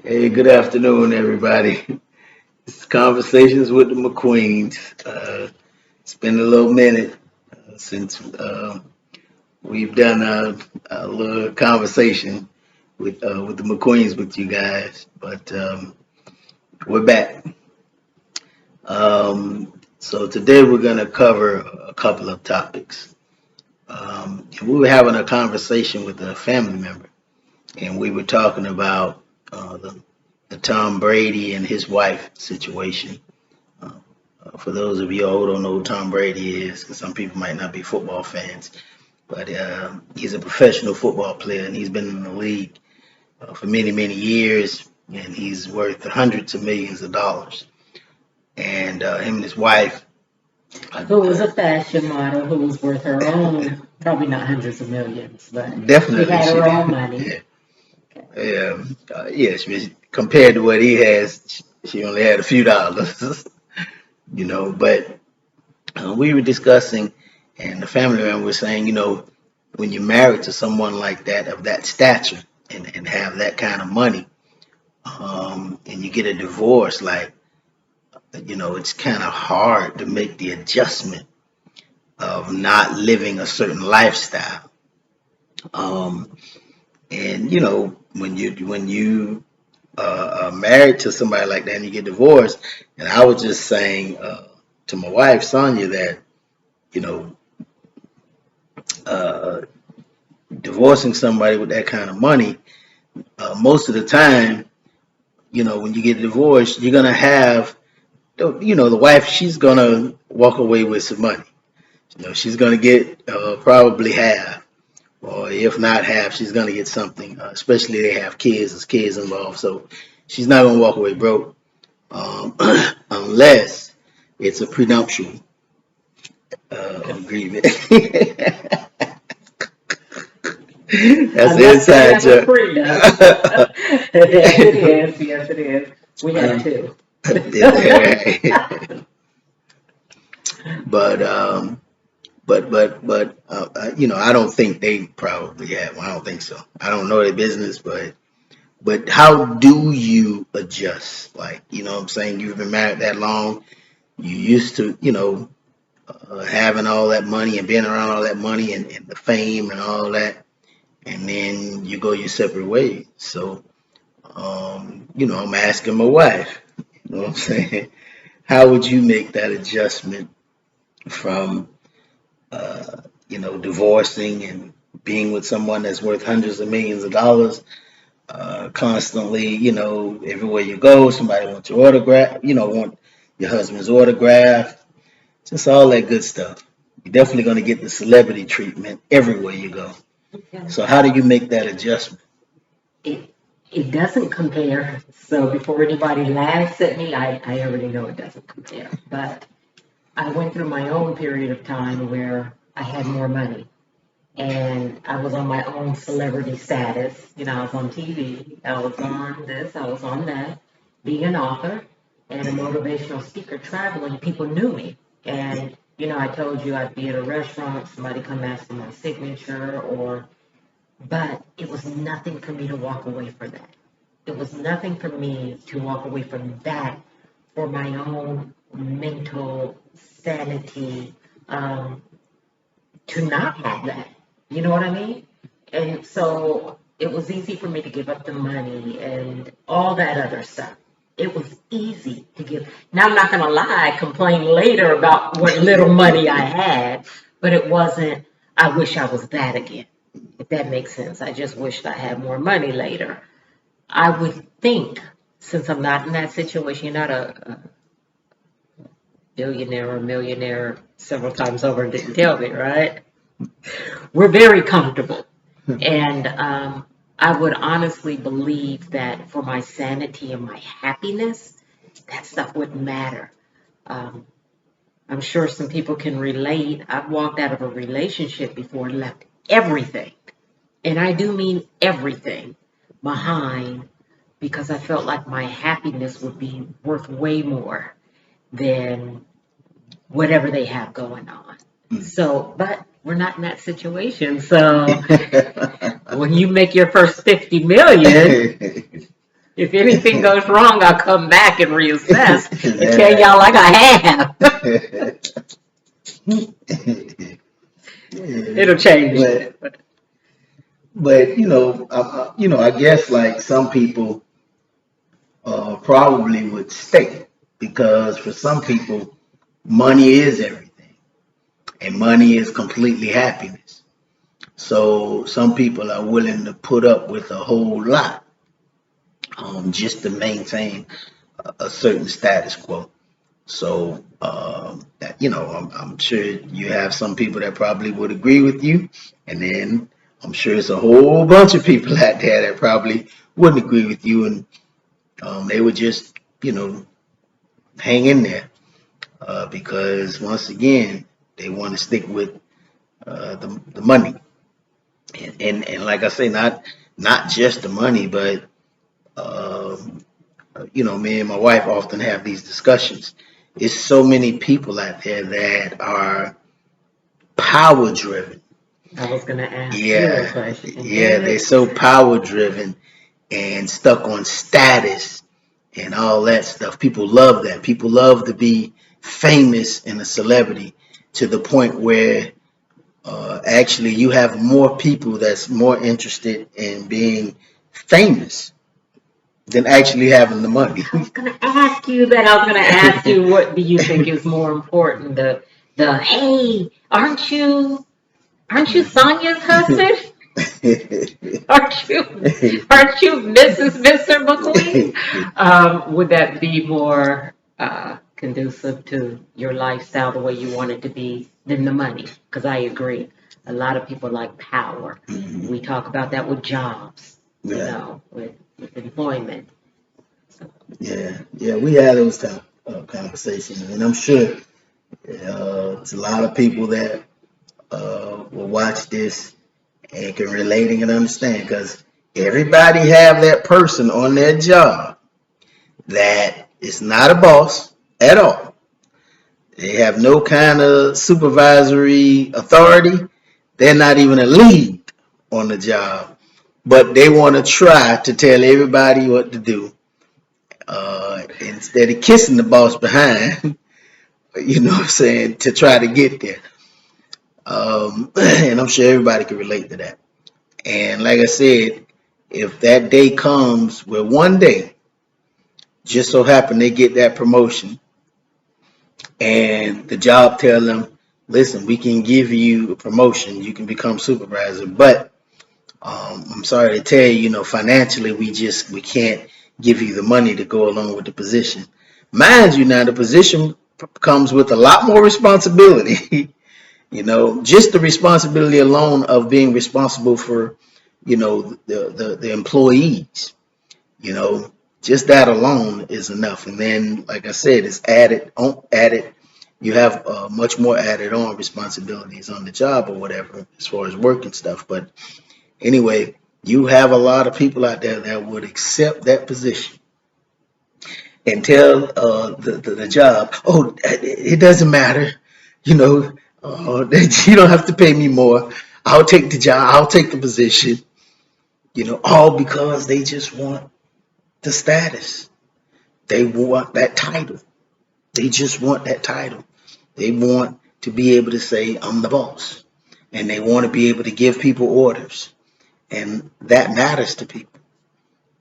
Hey, good afternoon, everybody. It's Conversations with the McQueens. It's been a little minute since we've done a little conversation with the McQueens with you guys, but we're back. So today we're going to cover a couple of topics. We were having a conversation with a family member, and we were talking about the Tom Brady and his wife situation. Uh, for those of you who don't know who Tom Brady is, because some people might not be football fans, but he's a professional football player and he's been in the league for many, many years, and he's worth hundreds of millions of dollars. And him and his wife, uh, Who was a fashion model who was worth her own, probably not hundreds of millions, but she definitely had she, her own money. yeah, Okay. compared to what he has, she only had a few dollars, But we were discussing, and the family member was saying, when you're married to someone like that, of that stature, and have that kind of money, and you get a divorce, like, it's kind of hard to make the adjustment of not living a certain lifestyle. Um, and when you are married to somebody like that and you get divorced, and I was just saying to my wife Sonia that you know uh, divorcing somebody with that kind of money, most of the time, when you get divorced, you're gonna have, the wife. She's gonna walk away with some money. She's gonna get probably half, or if not half, she's gonna get something. Especially they have kids, there's kids involved, so she's not gonna walk away broke, um, unless it's a prenuptial agreement. That's the Unless they inside have a joke. prenup. Yes, it is. Yes, it is. We have two. but I don't think they probably have. Well, I don't think so. I don't know their business, but how do you adjust? Like, what I'm saying, you've been married that long. You used to, having all that money and being around all that money and the fame and all that, and then you go your separate ways. So, I'm asking my wife. You know what I'm saying? How would you make that adjustment from divorcing and being with someone that's worth hundreds of millions of dollars, constantly, everywhere you go, somebody wants your autograph, want your husband's autograph, just all that good stuff. You're definitely going to get the celebrity treatment everywhere you go. Okay. So how do you make that adjustment? It it doesn't compare. So before anybody laughs at me, I already know it doesn't compare. But I went through my own period of time where I had more money. And I was on my own celebrity status. I was on TV, I was on this, I was on that, being an author and a motivational speaker traveling. People knew me. And, I told you I'd be at a restaurant, somebody come ask for my signature, but it was nothing for me to walk away from that. It was nothing for me to walk away from that for my own mental sanity, um, to not have that. You know what I mean? And so it was easy for me to give up the money and all that other stuff. It was easy to give. Now, I'm not going to lie, I complain later about what little money I had, but it wasn't, I wish I was that again, if that makes sense. I just wished I had more money later. I would think, since I'm not in that situation, you're not a billionaire or millionaire several times over and didn't tell me, right? We're very comfortable. And I would honestly believe that for my sanity and my happiness, that stuff wouldn't matter. Um, I'm sure some people can relate. I've walked out of a relationship before and left everything, and I do mean everything, behind because I felt like my happiness would be worth way more than whatever they have going on. So, but we're not in that situation. So when you make your first 50 million, If anything goes wrong, I'll come back and reassess and tell That y'all like I have. yeah. It'll change. but but I guess like some people probably would stay because for some people money is everything and money is completely happiness. So some people are willing to put up with a whole lot just to maintain a certain status quo. So, I'm sure you have some people that probably would agree with you, and then I'm sure it's a whole bunch of people out there that probably wouldn't agree with you, and they would just, hang in there because once again, they want to stick with the money, and like I say, not just the money, but um, me and my wife often have these discussions. It's so many people out there that are power driven. I was gonna ask you a Yeah, question. yeah, they're so power driven and stuck on status and all that stuff. People love that. People love to be famous and a celebrity to the point where actually you have more people that's more interested in being famous than actually having the money. I was gonna ask you that. I was gonna ask you what do you think is more important? The hey, aren't you Sonia's husband? Aren't you Mrs. Mr. McQueen? Would that be more conducive to your lifestyle the way you want it to be than the money? Because I agree. A lot of people like power. We talk about that with jobs, Yeah, with employment. So, yeah, yeah. We had those type of conversations, and I'm sure it's a lot of people that will watch this and can relate and understand because everybody have that person on their job that is not a boss at all. They have no kind of supervisory authority. They're not even a lead on the job, but they want to try to tell everybody what to do instead of kissing the boss behind. You know what I'm saying, to try to get there. And I'm sure everybody can relate to that. And like I said, if that day comes where one day just so happen they get that promotion and the job tell them, listen, we can give you a promotion, you can become supervisor, but I'm sorry to tell you, financially we can't give you the money to go along with the position. Mind you, now the position comes with a lot more responsibility. Just the responsibility alone of being responsible for, the employees, you know, just that alone is enough. And then, like I said, it's added. You have much more added on responsibilities on the job or whatever, as far as work and stuff. But anyway, you have a lot of people out there that would accept that position and tell the job, oh, it doesn't matter, you know, you don't have to pay me more. I'll take the job. I'll take the position. All because they just want the status. They want that title. They just want that title. They want to be able to say, I'm the boss. And they want to be able to give people orders. And that matters to people.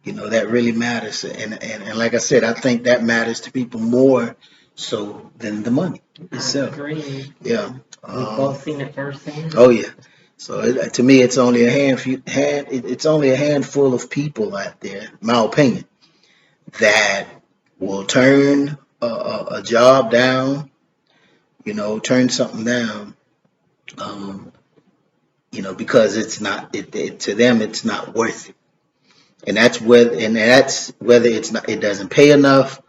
That really matters. And like I said, I think that matters to people more so than the money I itself. agree. Yeah. We've both seen it firsthand. Oh yeah. So to me, it's only it's only a handful of people out there, my opinion, that will turn a job down, turn something down, um, because it's not to them it's not worth it, and that's whether it's not it doesn't pay enough,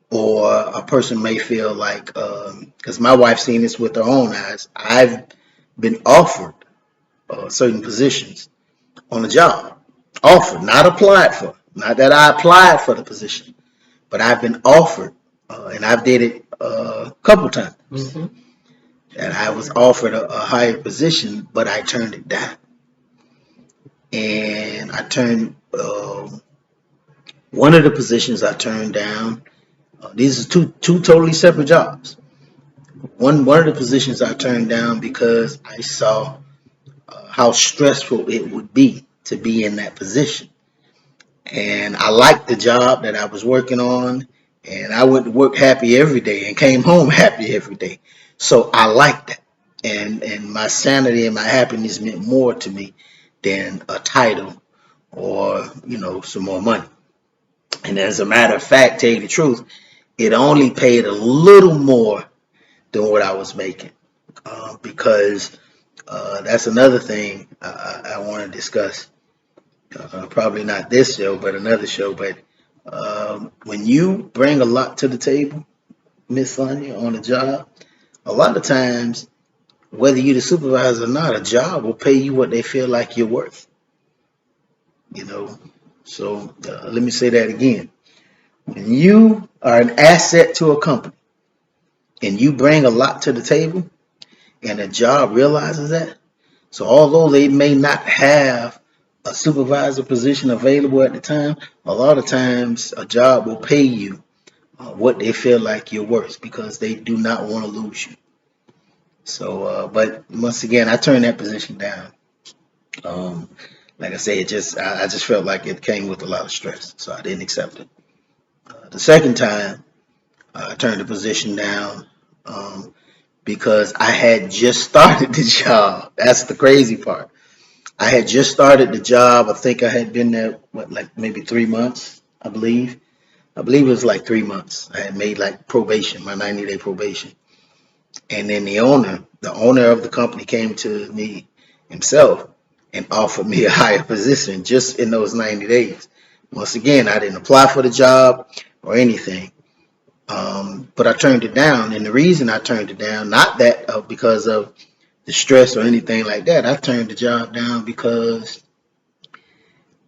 or a person may feel like because my wife's seen this with her own eyes. I've been offered certain positions on a job, offered, not applied for, not that I applied for the position, but I've been offered, and I've did it a couple times. Mm-hmm. And I was offered a higher position, but I turned it down. And I turned One of the positions I turned down. These are two totally separate jobs. One of the positions I turned down because I saw how stressful it would be to be in that position. And I liked the job that I was working on, and I went to work happy every day and came home happy every day. So I liked that, and my sanity and my happiness meant more to me than a title or some more money. And as a matter of fact, tell you the truth, it only paid a little more than what I was making, because that's another thing I want to discuss. Probably not this show, but another show. But when you bring a lot to the table, Miss Sonia, on a job, a lot of times, whether you're the supervisor or not, a job will pay you what they feel like you're worth. You know. So let me say that again. When you are an asset to a company and you bring a lot to the table, and a job realizes that, so although they may not have a supervisor position available at the time, a lot of times a job will pay you what they feel like you're worth because they do not want to lose you. So, but once again, I turned that position down. Um, like I say, I just felt like it came with a lot of stress, so I didn't accept it. The second time, I turned the position down because I had just started the job. That's the crazy part. I had just started the job. I think I had been there, like maybe 3 months, I believe. I believe it was like 3 months. I had made like probation, my 90-day probation. And then the owner of the company came to me himself and offered me a higher position just in those 90 days. Once again, I didn't apply for the job or anything. But I turned it down. And the reason I turned it down, not that because of the stress or anything like that, I turned the job down because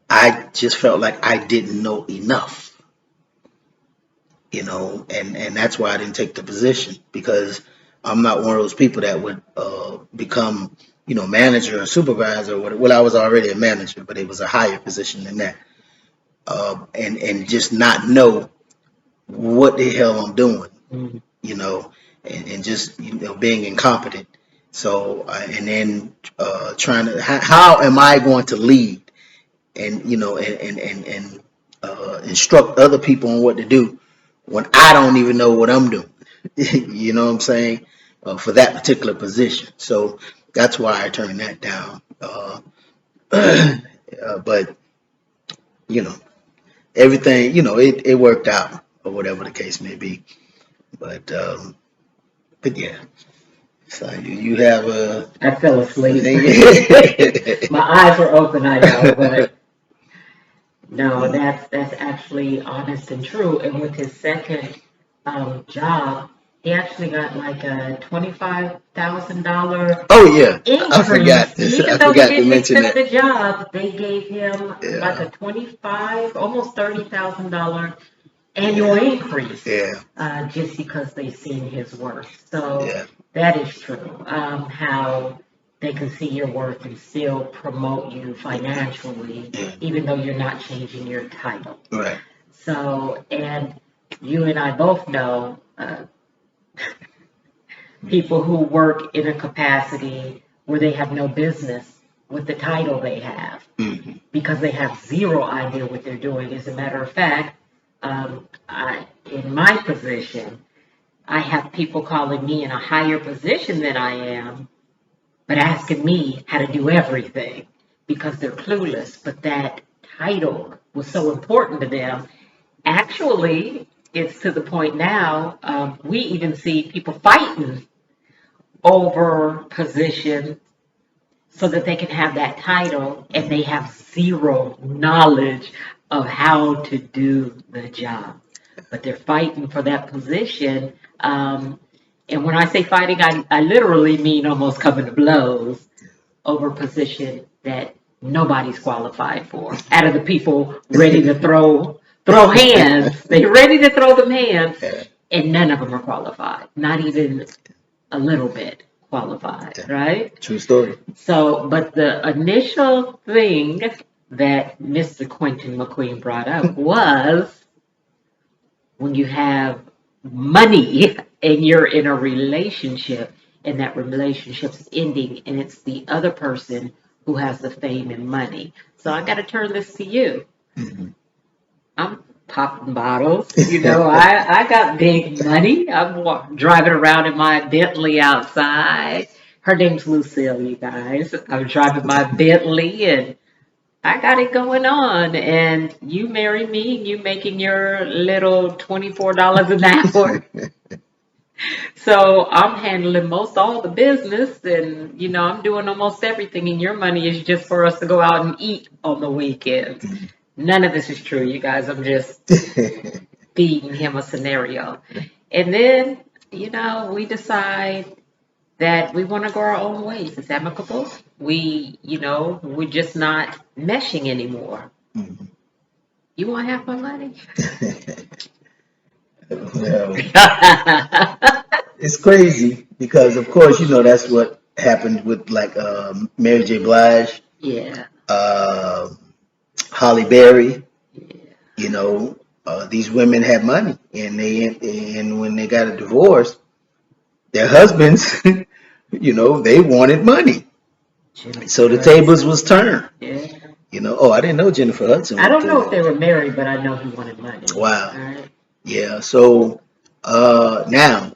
I just felt like I didn't know enough, and that's why I didn't take the position, because I'm not one of those people that would become, manager or supervisor. Well, I was already a manager, but it was a higher position than that, and just not know what the hell I'm doing, you know, and just being incompetent. So and then trying to how am I going to lead and instruct other people on what to do when I don't even know what I'm doing. You know what I'm saying? For that particular position. So that's why I turned that down. But you know, everything, it worked out or whatever the case may be. But yeah. So you have a. I fell asleep. My eyes were open, I know, but no, that's actually honest and true. And with his second job, he actually got like a $25,000 Oh yeah, I forgot. increase. Even I though he forgot to didn't mention accept that. the job, they gave him like Yeah, a 25, almost $30,000 annual yeah, increase, yeah, just because they seen his worth. So yeah, that is true. How they can see your worth and still promote you financially, yeah. even though you're not changing your title. Right. So, and you and I both know people who work in a capacity where they have no business with the title they have Hmm. because they have zero idea what they're doing. As a matter of fact, in my position, I have people calling me in a higher position than I am, but asking me how to do everything because they're clueless. But that title was so important to them. Actually, it's to the point now, we even see people fighting over position so that they can have that title and they have zero knowledge of how to do the job. But they're fighting for that position. And when I say fighting, I literally mean almost coming to blows over a position that nobody's qualified for. Out of the people ready to throw hands, they're ready to throw them hands, Yeah, and none of them are qualified. Not even a little bit qualified, yeah. right? True story. So, but the initial thing, that Mr. Quentin McQueen brought up was when you have money and you're in a relationship and that relationship's ending and it's the other person who has the fame and money. So I got to turn this to you. Mhm. I'm popping bottles. I got big money. I'm driving around in my Bentley outside. Her name's Lucille, you guys. I'm driving my Bentley and I got it going on. And you marry me and you making your little $24 an hour. So I'm handling most all the business and I'm doing almost everything and your money is just for us to go out and eat on the weekends. None of this is true, you guys. I'm just feeding him a scenario. And then, we decide that we want to go our own ways. It's amicable. We're just not meshing anymore. Mhm. You want half my money? Well, it's crazy because, of course, that's what happened with like Mary J. Blige, Yeah. uh, Holly Berry. Yeah. These women had money, and when they got a divorce, their husbands, they wanted money, so Jennifer the tables Hudson. was turned. Yeah. Oh, I didn't know Jennifer Hudson I went don't through know if that. they were married, but I know he wanted money. Wow. All right. Yeah. So now,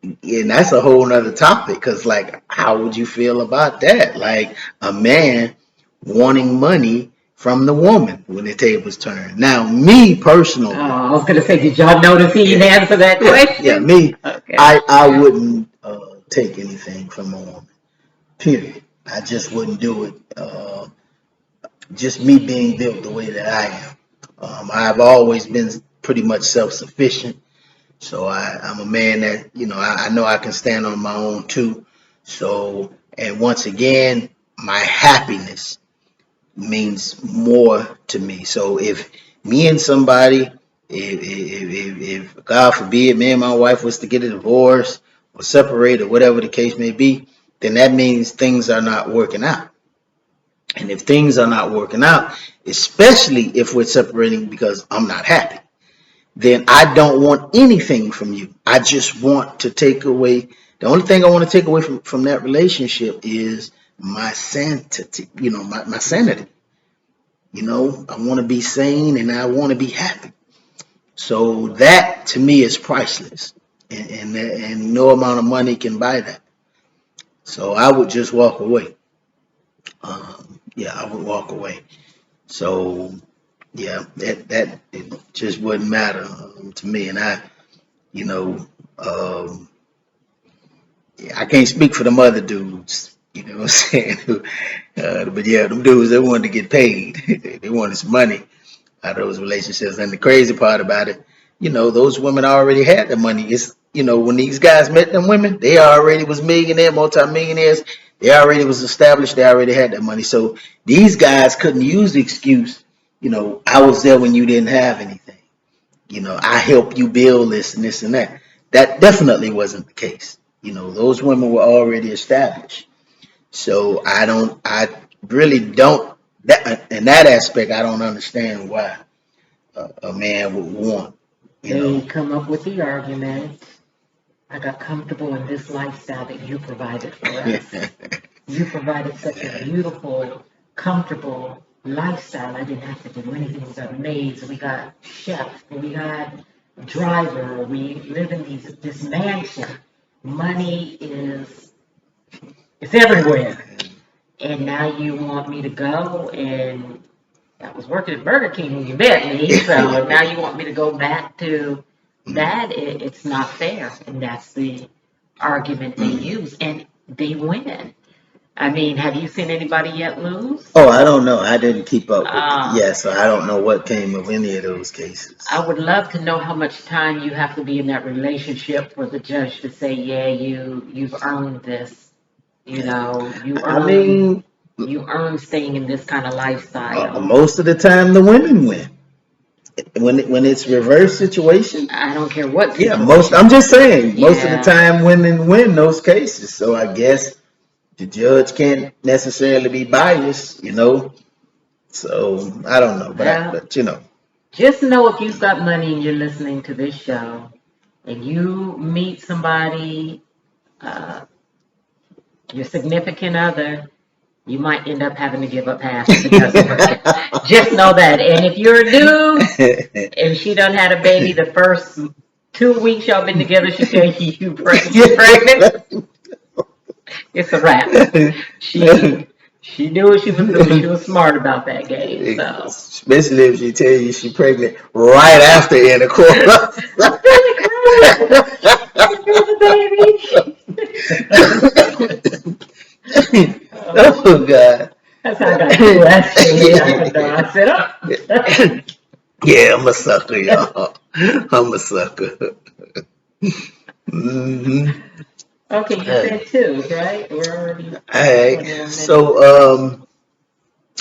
and that's a whole nother topic because, like, how would you feel about that? Like a man wanting money from the woman when the tables turn. Now, me personally, I was gonna say, did y'all notice he didn't yeah, answer that yeah, question? me, Okay. I wouldn't take anything from a woman. Period. I just wouldn't do it. Just me being built the way that I am. I've always been pretty much self-sufficient. So I'm a man that, I know I can stand on my own too. So, and once again, my happiness means more to me. So if me and somebody, if God forbid, me and my wife was to get a divorce or separate or whatever the case may be, then that means things are not working out. And if things are not working out, especially if we're separating because I'm not happy, then I don't want anything from you. I just want to take away. The only thing I want to take away from that relationship is my sanity, my sanity. I want to be sane and I want to be happy. So that to me is priceless. And no amount of money can buy that. So I would just walk away. Yeah, I would walk away. So yeah, that it just wouldn't matter to me. And you know, um, yeah, I can't speak for them other dudes. You know what I'm saying? But yeah, them dudes they wanted to get paid. They wanted some money out of those relationships. And the crazy part about it, those women already had the money. It's when these guys met them women, they already was millionaire, multimillionaires. They already was established. They already had that money. So these guys couldn't use the excuse, I was there when you didn't have anything. I helped you build this and this and that. That definitely wasn't the case. Those women were already established. So I really don't, that in that aspect, I don't understand why a man would want, you They know. come up with the argument. I got comfortable in this lifestyle that you provided for us. You provided such a beautiful, comfortable lifestyle. I didn't have to do anything. We got maids, we got chefs, we got driver. We live in this mansion. Money is it's everywhere. And now you want me to go and I was working at Burger King when you met me, so now you want me to go back to that? It's not fair, and that's the argument they use, and they win. I mean, have you seen anybody yet lose? Oh, I don't know. I didn't keep up with it. Uh, Yeah, so I don't know what came of any of those cases. I would love to know how much time you have to be in that relationship for the judge to say, yeah, you've earned this. You know, I mean, you earn staying in this kind of lifestyle. most of the time the women win. When it's reverse situation, I don't care what yeah, situation. I'm just saying, most of the Yeah. time women win those cases. So I guess the judge can't necessarily be biased, So I don't know, Well, but you know. just know if you've got money and you're listening to this show and you meet somebody, uh, your significant other, you might end up having to give up half if it doesn't work. Just know that. And if you're a dude and she done had a baby the first 2 weeks y'all been together, she tell you you pregnant, it's a wrap. She she knew what she was doing. She was smart about that game. So Especially if she tell you she pregnant right after intercourse. I'm feeling good. Here's the baby. Oh God. That's how I got two actually. I said, oh. Yeah, I'm a sucker, y'all. I'm a sucker. Hmm. Okay, you Hey. said two, right? We're already All right. 21 minutes. So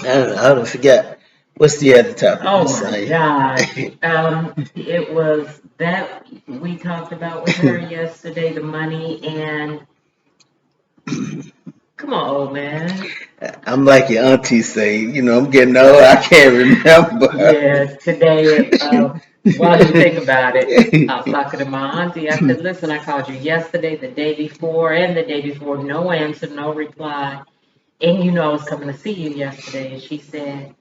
I don't forget. What's the other topic, Oh Miss my Sonya? gosh. It was that we talked about with her yesterday, the money and come on, old man. I'm like your auntie say, I'm getting old. I can't remember. Yes, today, while you think about it, I was talking to my auntie. I said, listen, I called you yesterday, the day before, and the day before. No answer, no reply. And you know I was coming to see you yesterday. And she said,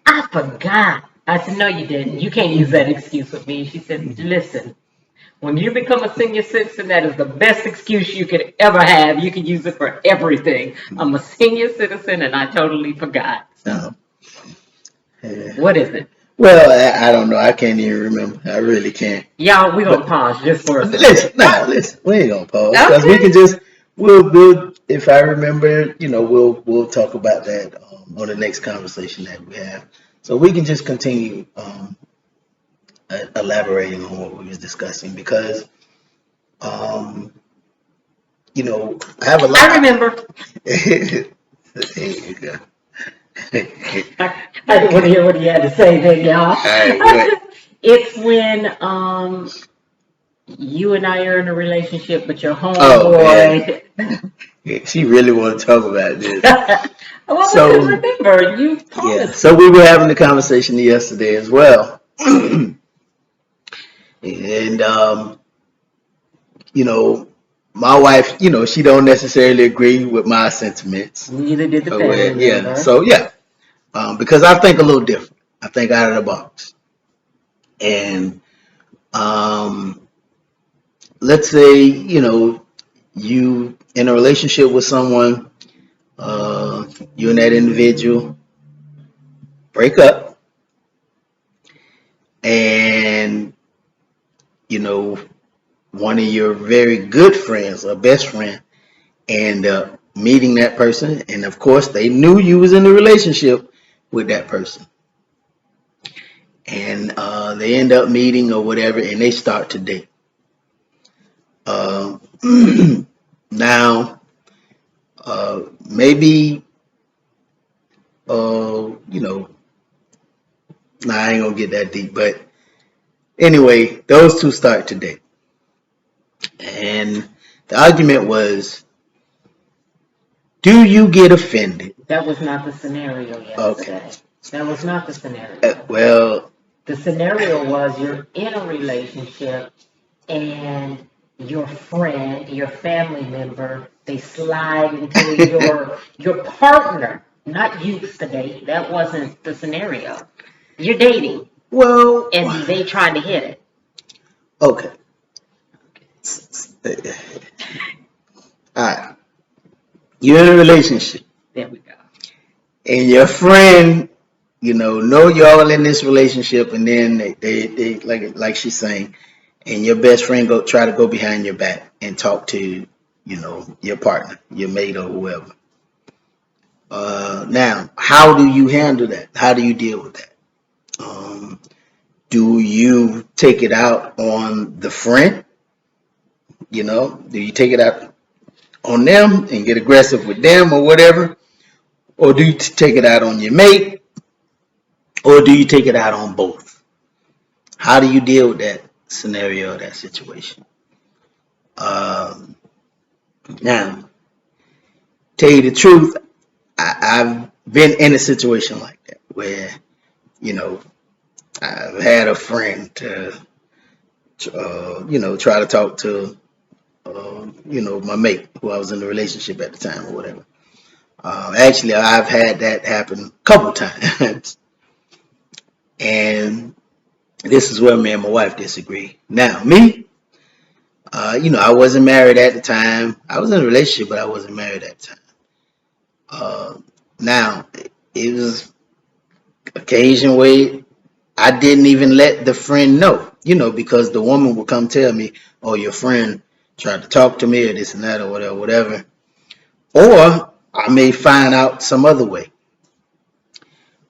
I forgot. I said, no, you didn't. You can't use that excuse with me. She said, listen, when you become a senior citizen, that is the best excuse you could ever have. You can use it for everything. I'm a senior citizen and I totally forgot. So, No. Yeah. what is it? Well, I don't know. I can't even remember. I really can't. Y'all, we're going to But pause just for a second. listen, no, listen. We ain't gonna pause because we can Okay. just we'll if I remember, we'll talk about that on the next conversation that we have. So we can just continue elaborating on what we was discussing because um, I have a I lot. remember. There you go. I didn't want to hear what he had to say then, y'all. All right, what? It's when you and I are in a relationship, but your Oh man, homeboy. yeah, she really want to talk about this. Well, because So remember, you yeah, promised so me. we were having the conversation yesterday as well, and you know, my wife, she don't necessarily agree with my sentiments. Neither did the family Yeah, member. so yeah, because I think a little different. I think out of the box, and um, let's say you in a relationship with someone, you and that individual break up, and you know one of your very good friends or best friend and meeting that person, and of course they knew you was in a relationship with that person, and they end up meeting or whatever, and they start to date. Uh, now, maybe, you know, nah, I ain't gonna get that deep, but anyway, those two start to date, and the argument was, do you get offended? That was not the scenario Okay, yesterday. That was not the scenario. well, The scenario was you're in a relationship and your friend, your family member, they slide into your partner, not you to date. That wasn't the scenario. You're dating well, and they trying to hit it. okay. All right, you're in a relationship, There we go. and your friend, know y'all in this relationship, and then they like she's saying, and your best friend go try to go behind your back and talk to, your partner, your mate, or whoever. Now, how do you handle that? How do you deal with that? Um, do you take it out on the friend? Do you take it out on them and get aggressive with them or whatever? Or do you take it out on your mate? Or do you take it out on both? How do you deal with that scenario, that situation? Um, Now, tell you the truth, I've been in a situation like that. where, you know, I've had a friend try to talk to, my mate who I was in a relationship at the time or whatever. Actually, I've had that happen a couple times, and this is where me and my wife disagree. Now, me, I wasn't married at the time. I was in a relationship, but I wasn't married at the time. Uh, Now, it was occasion where I didn't even let the friend know, because the woman would come tell me, "Oh, your friend tried to talk to me or this and that or whatever, whatever." Or I may find out some other way,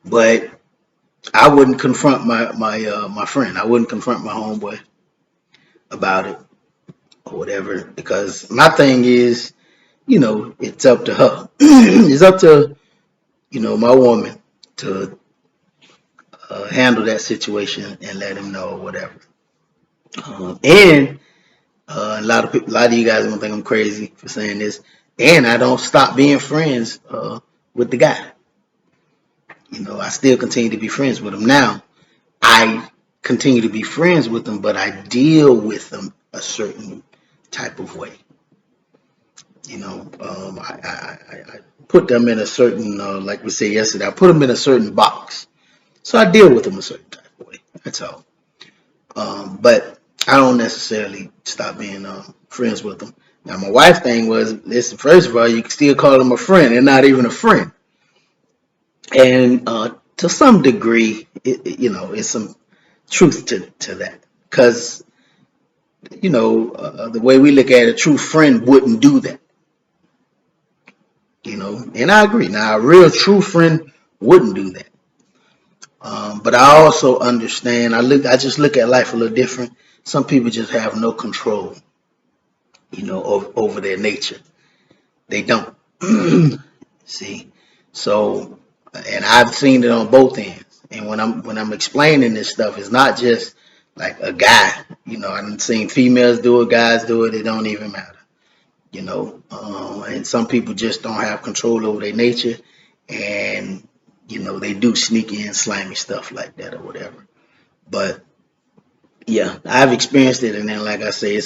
but I wouldn't confront my friend. I wouldn't confront my homeboy about it or whatever, because my thing is, it's up to her. It's up to my woman to handle that situation and let him know or whatever. And a lot of people, a lot of you guys are gonna think I'm crazy for saying this. And I don't stop being friends with the guy. I still continue to be friends with him. Now, I continue to be friends with them, but I deal with them a certain type of way. I put them in a certain, like we said yesterday, I put them in a certain box. So I deal with them a certain type of way. That's all. But I don't necessarily stop being friends with them. Now, my wife thing was, listen, first of all, you can still call them a friend. They're not even a friend. And to some degree, it's some truth to that. Because, the way we look at it, a true friend wouldn't do that. And I agree. Now, a real true friend wouldn't do that. But I also understand. I just look at life a little different. Some people just have no control, over their nature. They don't. See, so, and I've seen it on both ends. And when I'm explaining this stuff, it's not just like a guy. I've seen females do it, guys do it. It don't even matter. And some people just don't have control over their nature, and they do sneaky and slimy stuff like that or whatever. But yeah, I've experienced it, and then like I say,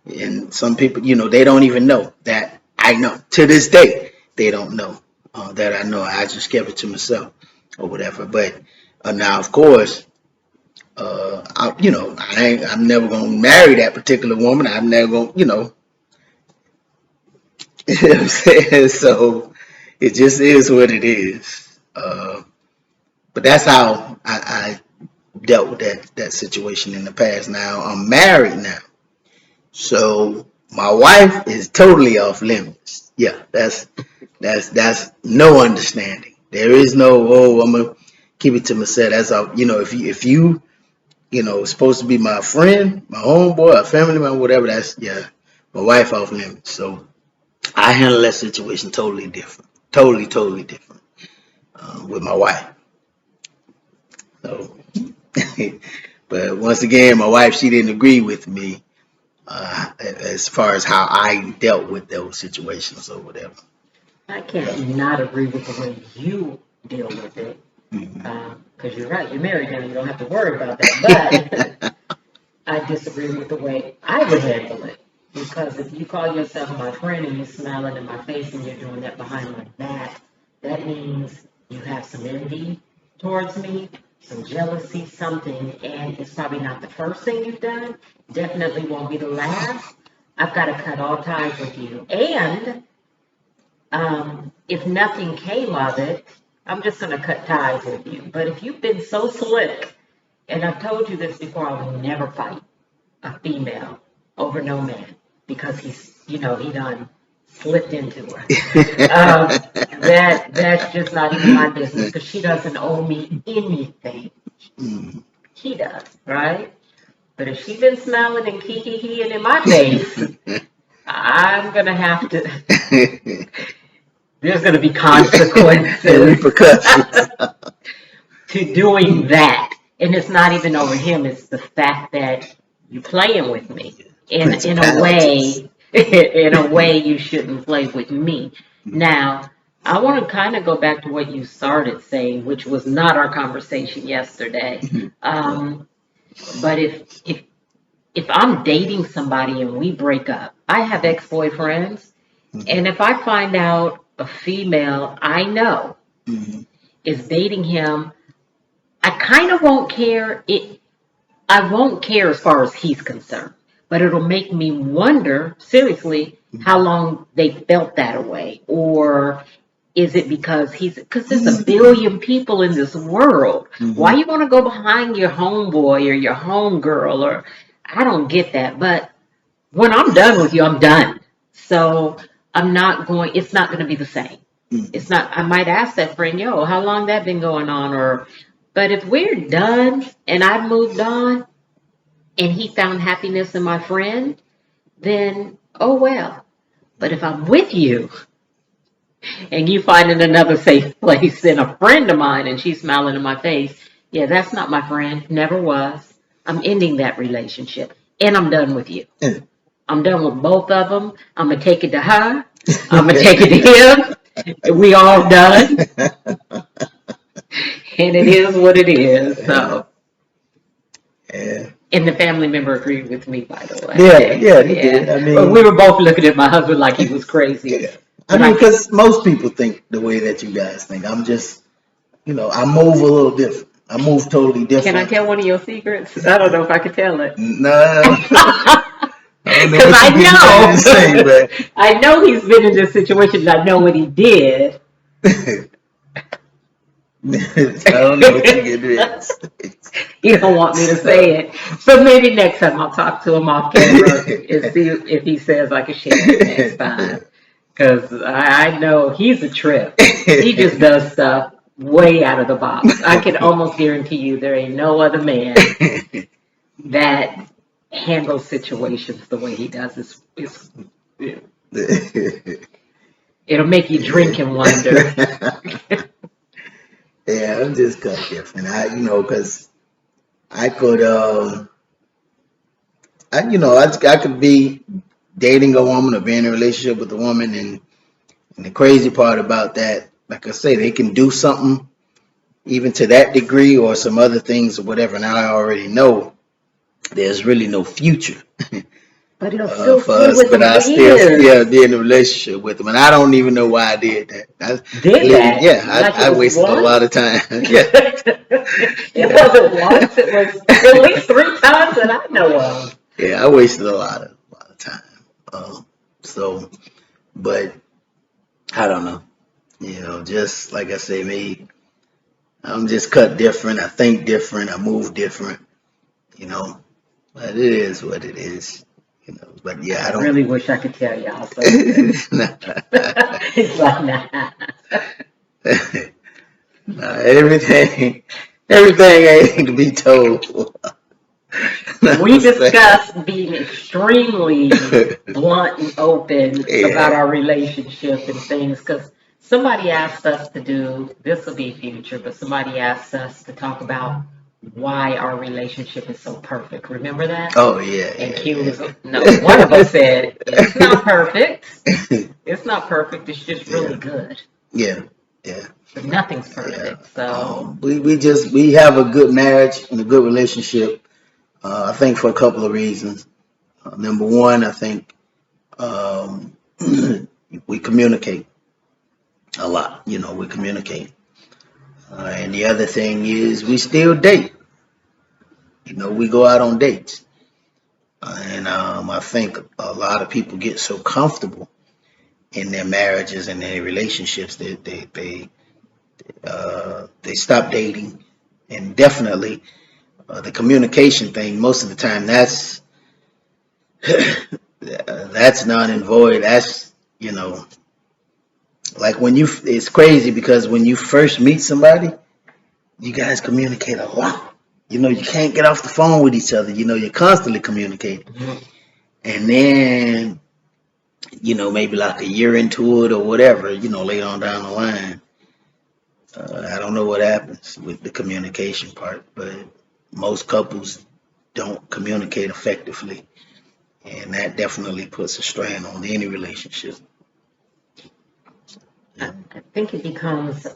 and some people, they don't even know that I know. To this day, they don't know that I know. I just kept it to myself or whatever. But now, of course, I'm never gonna marry that particular woman. I'm never gonna, you know what I'm saying? So it just is what it is. But that's how I dealt with that situation in the past. Now I'm married now, so my wife is totally off limits. Yeah, that's no understanding. There is no, oh, I'm gonna keep it to myself. That's all. If you supposed to be my friend, my homeboy, a family member, whatever. That's, yeah, my wife off limits. So I handle that situation totally different, totally different with my wife. So, but once again, my wife, she didn't agree with me as far as how I dealt with those situations or whatever. I can't not agree with the way you deal with it. Because you're right, you're married now, you don't have to worry about that. But I disagree with the way I would handle it. Because if you call yourself my friend and you're smiling in my face and you're doing that behind my back, that means you have some envy towards me, some jealousy, something, and it's probably not the first thing you've done. Definitely won't be the last. I've got to cut all ties with you. And if nothing came of it, I'm just going to cut ties with you. But if you've been so slick, and I've told you this before, I would never fight a female over no man because he done slipped into her. That's just not even my business because she doesn't owe me anything. He does, right? But if she's been smiling and kiki-keying in my face, I'm gonna have to. There's gonna be consequences. Repercussions. To doing that. And it's not even over him, it's the fact that you're playing with me in a way in a way you shouldn't play with me. Now, I want to kind of go back to what you started saying, which was not our conversation yesterday. Right. But if I'm dating somebody and we break up, I have ex-boyfriends, Mhm. and if I find out a female I know Mhm. is dating him, I kind of won't care. I won't care as far as he's concerned, but it'll make me wonder seriously how Mhm. long they felt that way, or is it because there's a billion people in this world? Why Mhm. you want to go behind your homeboy or your homegirl? Or I don't get that. But when I'm done with you, I'm done. So I'm not going. It's not going to be the same. Mhm. It's not. I might ask that friend, "Yo, how long that been going on?" Or, but if we're done and I've moved on and he found happiness in my friend, then oh well. But if I'm with you and you finding another safe place in a friend of mine and she's smiling in my face, yeah, that's not my friend. Never was. I'm ending that relationship and I'm done with you. Yeah. I'm done with both of them. I'm going to take it to her. I'm going to take it to him. We all done. And it is what it is. Yeah. So, Yeah. and the family member agreed with me, by the Yeah. way. Yeah. They did. Yeah. I But we mean, were both looking at my husband like he was crazy. yeah. I But mean, I, because most people think the way that you guys think. I'm just, I move a little different. I move totally can I different. tell one of your secrets? I don't know if I could tell it. No, I don't know Because what I you're getting ready to say, know, but I know he's been in this situation. I know what he did. I don't know what you're getting ready to He don't want me to say. say it. So maybe next time I'll talk to him off camera and see if he says I can share it next time. Because I know he's a trip. He just does stuff way out of the box. I can almost guarantee you there ain't no other man that handles situations the way he does. It'll make you drink and wonder. Yeah, I'm just cut different. Because I could, I could be dating a woman or be in a relationship with a woman, and the crazy part about that, like I say, they can do something even to that degree or some other things or whatever. Now I already know there's really no future But he'll still for stay us, with but him I for still, yeah, years. be in a relationship with them, and I don't even know why I did that. Did that Yeah, like it I was wasted a lot once? of time. Yeah, It yeah, wasn't once, it was at least three times that I know of. yeah. I wasted a lot of time. So, but I don't know. Just like I say, me, I'm just cut different. I think different. I move different. You know, but it is what it is. But I yeah, I don't. really wish I could tell y'all something. It's like, nah. Nah, everything ain't to be told. We I'm saying. discussed being extremely blunt and open about Yeah. our relationship and things because somebody asked us to do this will be future, but somebody asked us to talk about why our relationship is so perfect. Remember that? Oh yeah, And yeah, Q was no, one of us yeah. said it's not perfect. It's not perfect. It's just really Yeah, good. yeah, yeah, But nothing's yeah. perfect. So We have a good marriage and a good relationship. I think for a couple of reasons. Number one, I think um, we communicate a lot. We communicate. And the other thing is we still date. We go out on dates. And I think a lot of people get so comfortable in their marriages and their relationships that they stop dating. And definitely the communication thing. Most of the time, that's non and void. That's like when you. It's crazy because when you first meet somebody, you guys communicate a lot. You can't get off the phone with each other. You're constantly communicating. And then, maybe like a year into it or whatever, later on down the line, I don't know what happens with the communication part, but most couples don't communicate effectively. And that definitely puts a strain on any relationship. I think it becomes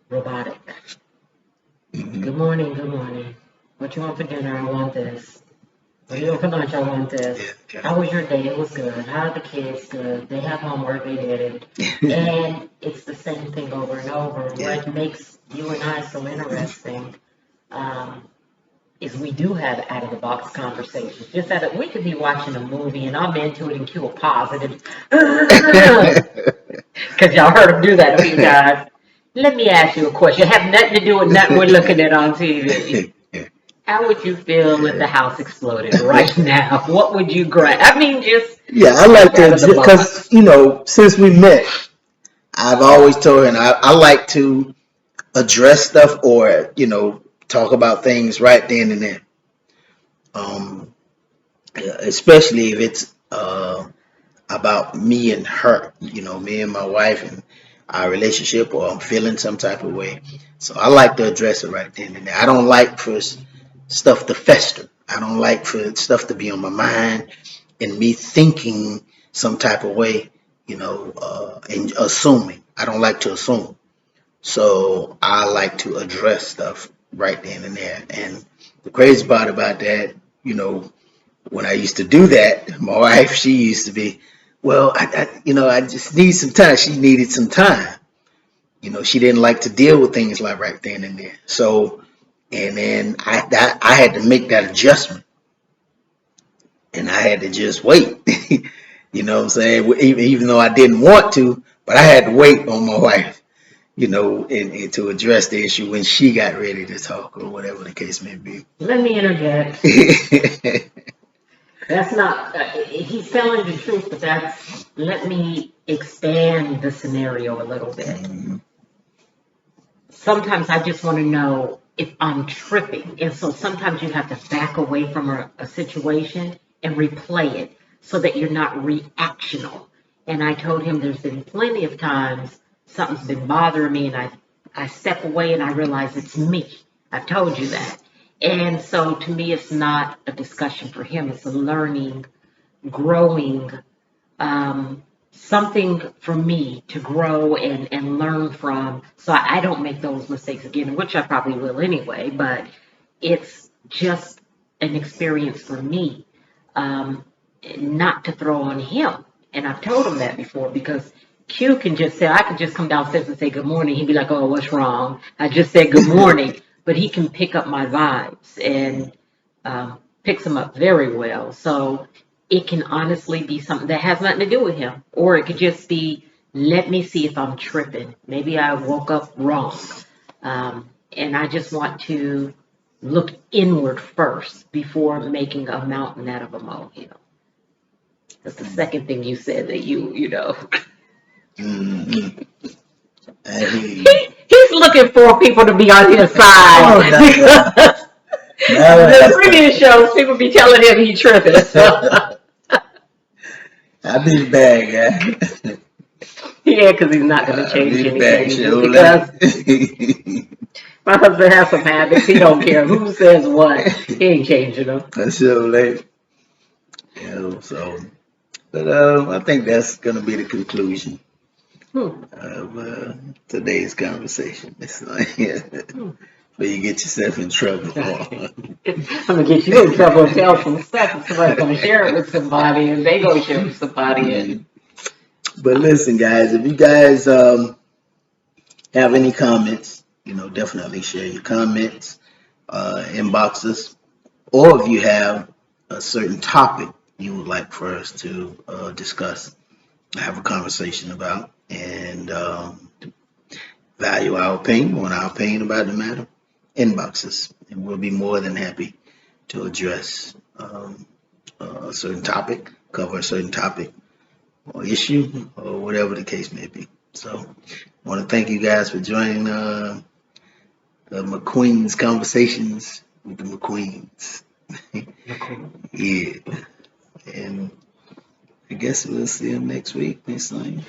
robotic. Mhm. Good morning, good morning. What you want for dinner? I want this. What do you want for lunch? I want Yeah, this. yeah, How was your day? It was good. How are the kids? Good. They have homework. They did it. And it's the same thing over and over. yeah, What makes you and I so interesting um, is we do have out of the box conversations. Just that we could be watching a movie and I'm into it and cue a positive. Because y'all heard him do that a few times. Let me ask you a question. Have nothing to do with nothing we're looking at on TV. How would you feel if the house exploded right now? What would you grab? I mean, just Yeah, I like think to, out of the because, box. since we met, I've always told her, and I like to address stuff or, talk about things right then and there. Um, Especially if it's about me and her, me and my wife and our relationship, or I'm feeling some type of way. So I like to address it right then and there. I don't like for stuff to fester. I don't like for stuff to be on my mind and me thinking some type of way, and assuming. I don't like to assume. So I like to address stuff right then and there. And the crazy part about that, when I used to do that, my wife, she used to be, well, I just need some time. She needed some time. She didn't like to deal with things like right then and there. So, and then I had to make that adjustment, and I had to just wait. You know what I'm saying? Even though I didn't want to, but I had to wait on my wife, and to address the issue when she got ready to talk or whatever the case may be. Let me interject. That's not, he's telling the truth, but let me expand the scenario a little bit. Mhm. Sometimes I just want to know if I'm tripping. And so sometimes you have to back away from a situation and replay it so that you're not reactional. And I told him there's been plenty of times something's been bothering me and I step away and I realize it's me. I've told you that. And so to me, it's not a discussion for him. It's a learning, growing something for me to grow and learn from so I don't make those mistakes again, which I probably will anyway, but it's just an experience for me, um, not to throw on him. And I've told him that before because Q can just say, I could just come downstairs and say good morning. He'd be like, oh, what's wrong? I just said good morning. But he can pick up my vibes and picks them up very well. So it can honestly be something that has nothing to do with him. Or it could just be, let me see if I'm tripping. Maybe I woke up wrong. And I just want to look inward first before making a mountain out of a molehill. That's the second thing you said that you. Mhm. I hear you. He's looking for people to be on his side Oh, no, because the previous shows people be telling him he tripping. no. I'll be the bad guy. Yeah, because he's not going to I'll be change the bad anything. show Because late. my husband has some habits. He don't care who says what. He ain't changing them. I show late. So, but I think that's gonna be the conclusion Hmm. of today's conversation. It's like, yeah, Hmm. before you get yourself in trouble. I'm gonna get you in trouble and tell some stuff, and somebody's gonna share it with somebody, and they go share it with somebody, and Mm. But listen, guys, if you guys have any comments, definitely share your comments, inbox us, or if you have a certain topic you would like for us to discuss, have a conversation about, and value our opinion, want our opinion about the matter, inbox us, and we'll be more than happy to address a certain topic, cover a certain topic or issue, or whatever the case may be. So, I want to thank you guys for joining the McQueens conversations with the McQueens. Yeah, and I guess we'll see them next week. Next time.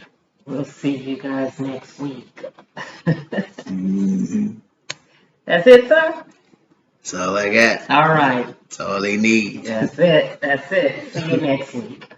we'll see you guys next week. Hmm. That's it, sir. That's all I got. All right. That's all they need. That's it. That's it. See you next week.